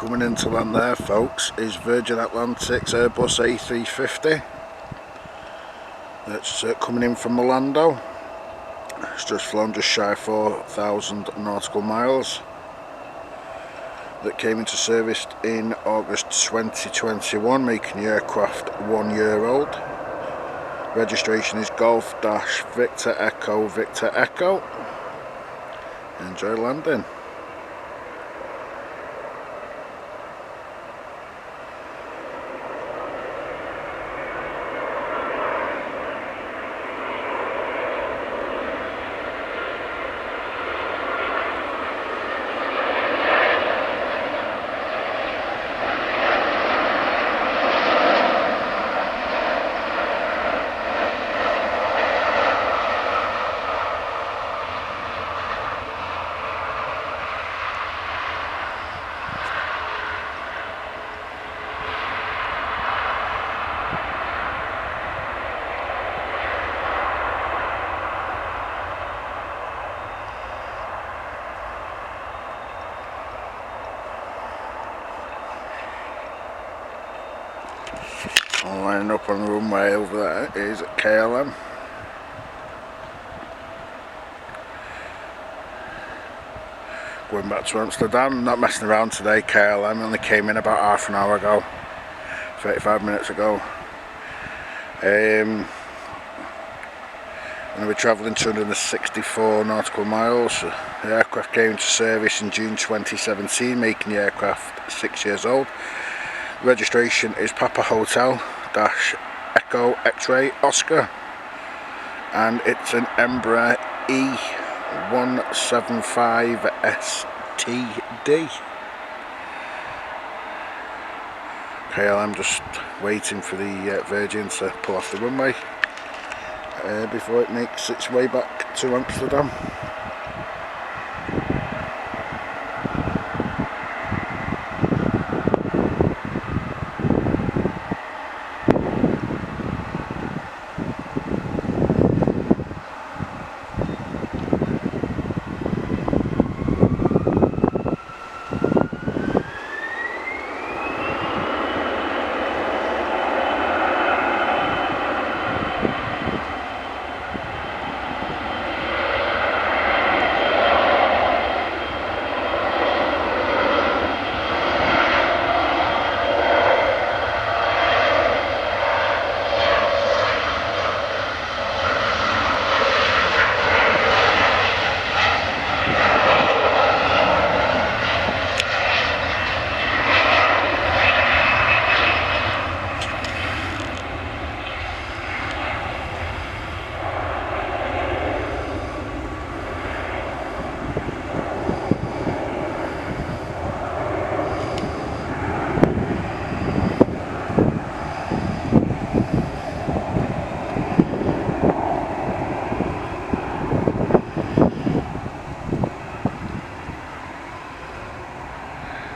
Coming into land there, folks, is Virgin Atlantic's Airbus A350. It's coming in from Orlando. It's just flown just shy of 4,000 nautical miles. That came into service in August 2021, making the aircraft 1 year old. Registration is Golf-Victor Echo Victor Echo. Enjoy landing. And lining up on the runway over there is KLM. Going back to Amsterdam, not messing around today. KLM only came in about half an hour ago, 35 minutes ago. And we're travelling 264 nautical miles. The aircraft came into service in June 2017, making the aircraft 6 years old. Registration is Papa Hotel Echo X-Ray Oscar, and it's an Embraer E175 STD. KLM just waiting for the Virgin to pull off the runway before it makes its way back to Amsterdam.